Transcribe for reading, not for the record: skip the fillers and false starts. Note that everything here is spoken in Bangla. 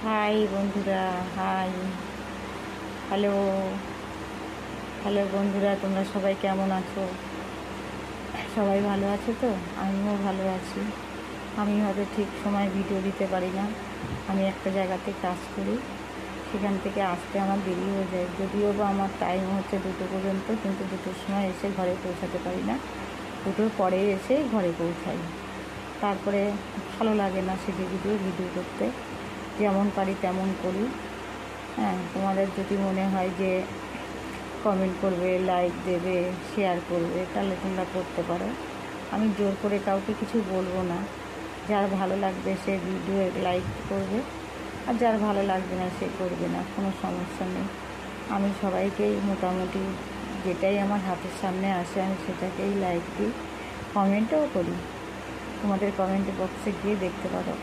হাই বন্ধুরা, হাই, হ্যালো, হ্যালো বন্ধুরা, তোমরা সবাই কেমন আছো? সবাই ভালো আছো তো? আমিও ভালো আছি। আমি হয়তো ঠিক সময় ভিডিও দিতে পারি না। আমি একটা জায়গাতে কাজ করি, সেখান থেকে আসতে আমার দেরি হয়ে যায়। যদিও বা আমার টাইম হচ্ছে 2টো পর্যন্ত, কিন্তু 2টোর সময় এসে ঘরে পৌঁছাতে পারি না। 2টোর পরে এসে ঘরে পৌঁছাই। তারপরে ভালো লাগে না সেজে ভিডিও করতে। যেমন পারি তেমন করি। হ্যাঁ, তোমাদের যদি মনে হয় যে কমেন্ট করবে, লাইক দেবে, শেয়ার করবে, তাহলে তোমরা করতে পারো। আমি জোর করে কাউকে কিছু বলবো না। যার ভালো লাগবে সে ভিডিও লাইক করবে, আর যার ভালো লাগবে না সে করবে না, কোনো সমস্যা নেই। আমি সবাইকেই মোটামুটি যেটাই আমার হাতের সামনে আসে আমি সেটাকেই লাইক দিই, কমেন্টও করি। তোমাদের কমেন্ট বক্সে গিয়ে দেখতে পারো।